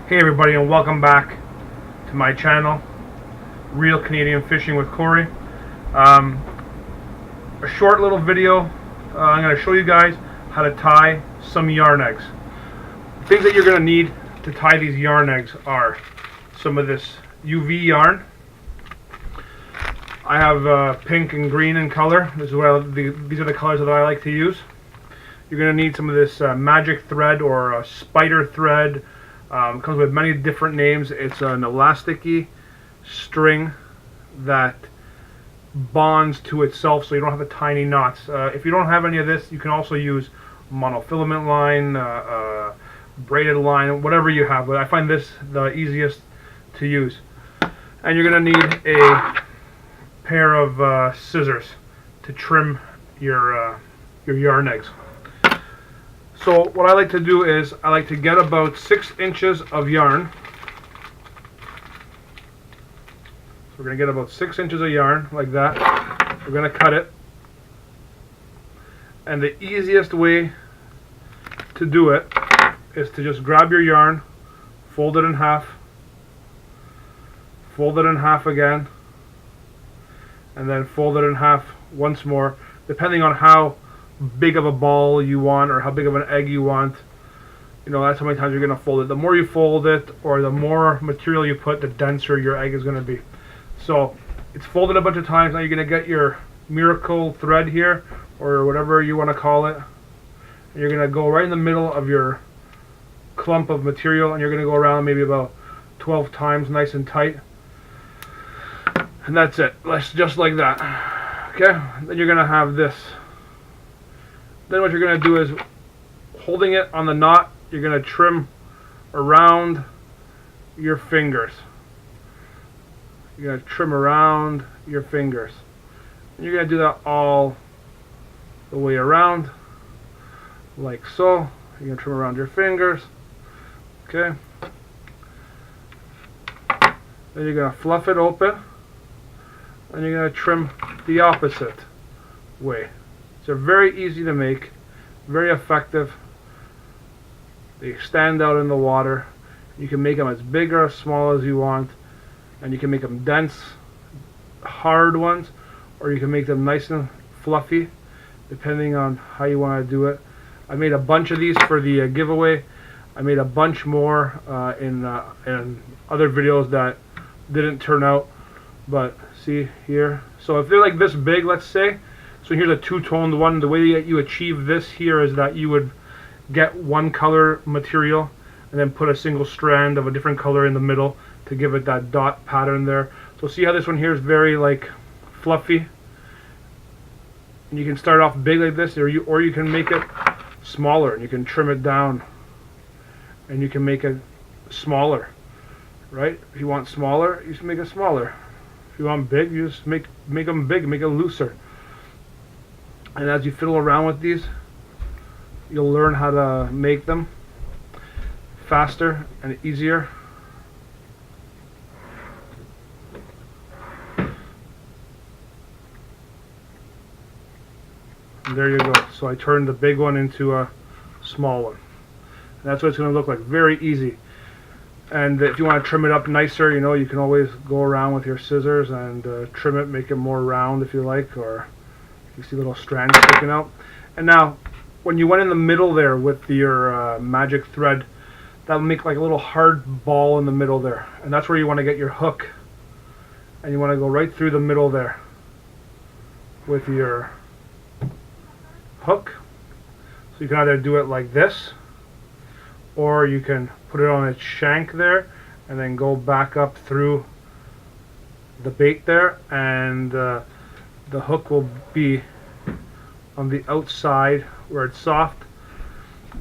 Hey everybody, and welcome back to my channel, Real Canadian Fishing with Corey. A short little video. I'm going to show you guys how to tie some yarn eggs. The things that you're going to need to tie these yarn eggs are some of this UV yarn. I have pink and green in color. These are the colors that I like to use. You're going to need some of this magic thread or spider thread. Comes with many different names. It's an elasticy string that bonds to itself so you don't have the tiny knots. If you don't have any of this, you can also use monofilament line, braided line, whatever you have, but I find this the easiest to use. And you're going to need a pair of scissors to trim your yarn eggs. So what I like to do is I like to get about 6 inches of yarn. So we're going to get about 6 inches of yarn like that. We're going to cut it. And the easiest way to do it is to just grab your yarn, fold it in half again, and then fold it in half once more, depending on how big of a ball you want or how big of an egg you want. You know, that's how many times you're going to fold it. The more you fold it or the more material you put, the denser your egg is going to be. So it's folded a bunch of times. Now you're going to get your miracle thread here, or whatever you want to call it, and you're going to go right in the middle of your clump of material, and you're going to go around maybe about 12 times nice and tight, and that's it. Just like that. Okay, then you're going to have this. Then what you're going to do is, holding it on the knot, you're going to trim around your fingers. You're going to trim around your fingers. And you're going to do that all the way around, like so. You're going to trim around your fingers. Okay. Then you're going to fluff it open. And you're going to trim the opposite way. They're very easy to make, very effective. They stand out in the water. You can make them as big or as small as you want, and you can make them dense, hard ones, or you can make them nice and fluffy, depending on how you want to do it. I made a bunch of these for the giveaway. I made a bunch more in other videos that didn't turn out, but see here. So if they're like this big, let's say, so here's a two-toned one. The way that you achieve this here is that you would get one color material and then put a single strand of a different color in the middle to give it that dot pattern there. So see how this one here is very like fluffy? And you can start off big like this, or you can make it smaller and you can trim it down and you can make it smaller, right? If you want smaller, you just make it smaller. If you want big, you just make them big, make it looser. And as you fiddle around with these, you'll learn how to make them faster and easier. And there you go. So I turned the big one into a small one. And that's what it's going to look like. Very easy. And if you want to trim it up nicer, you know, you can always go around with your scissors and trim it, make it more round if you like, or you see little strands sticking out. And now, when you went in the middle there with your magic thread, that'll make like a little hard ball in the middle there. And that's where you want to get your hook. And you want to go right through the middle there with your hook. So you can either do it like this, or you can put it on its shank there and then go back up through the bait there, and the hook will be on the outside where it's soft,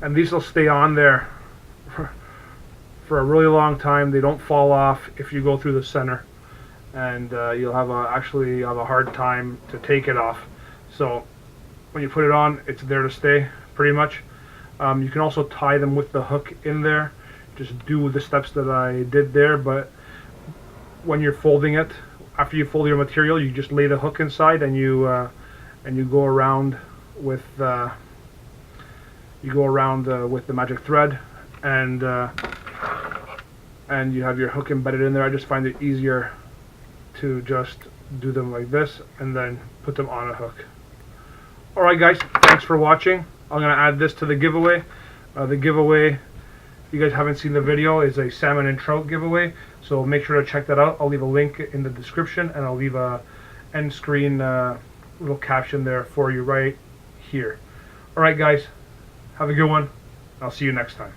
and these will stay on there for a really long time. They don't fall off if you go through the center, and you'll have actually have a hard time to take it off. So when you put it on, it's there to stay pretty much. You can also tie them with the hook in there. Just do the steps that I did there, but when you're folding it, after you fold your material, you just lay the hook inside and you go around with the magic thread, and and you have your hook embedded in there. I just find it easier to just do them like this and then put them on a hook. Alright guys, thanks for watching. I'm going to add this to the giveaway. The giveaway, if you guys haven't seen the video, is a salmon and trout giveaway, so make sure to check that out. I'll leave a link in the description, and I'll leave a end screen little caption there for you right here. Alright guys, have a good one. I'll see you next time.